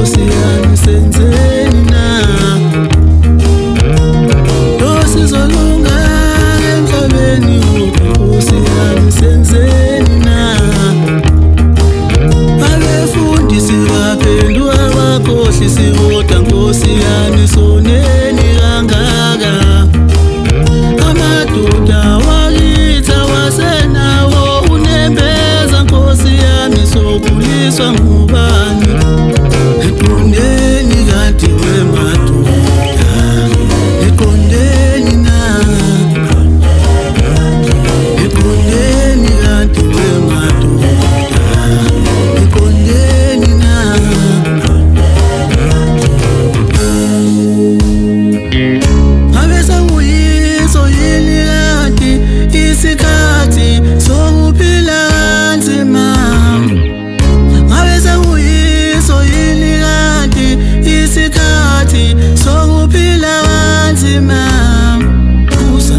Nkosi yami senzeni na Dosizolunga emhlabeni Nkosi yami senzeni na Abefundisi baphendula abakhohlisi kodwa Nkosi yami soneni kangaka Amadoda wakitha wasenawo unembeza Nkosi yami sokuliswa ngubani Eqondeni kanti wemadoda Eqondeni na Eqondeni kanti wemadoda Eqondeni na Abesa uyiso yini kanti isikhathi sokuphila kanzima Abesa uyiso yini kanti isikhathi sokuphila kanzima Khusa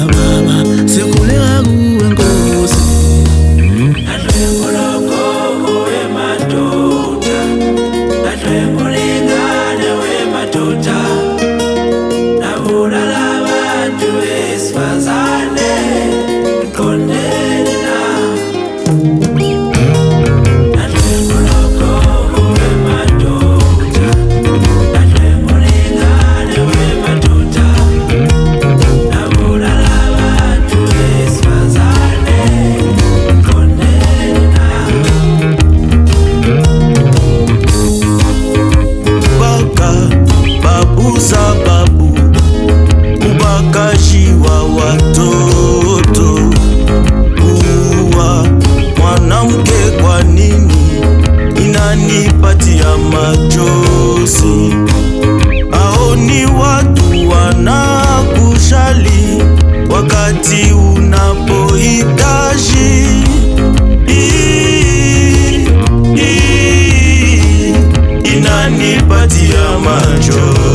baba sikhuleka kuwe Nkosi Adlwengu logogo wemadoda Adlwengu lingane wemadoda Nabulala abantu besifazane Eqondeni na Adlwengu logogo wemadoda Adlwengu lingane wemadoda Nabulala abantu besifazane Eqondeni na Baka babuza babu ubakaji wa watoto kuwa mwanamke kwa nini inanipatia machozi aoni watu wanakushali wakati unapohitaji inanipatia machozi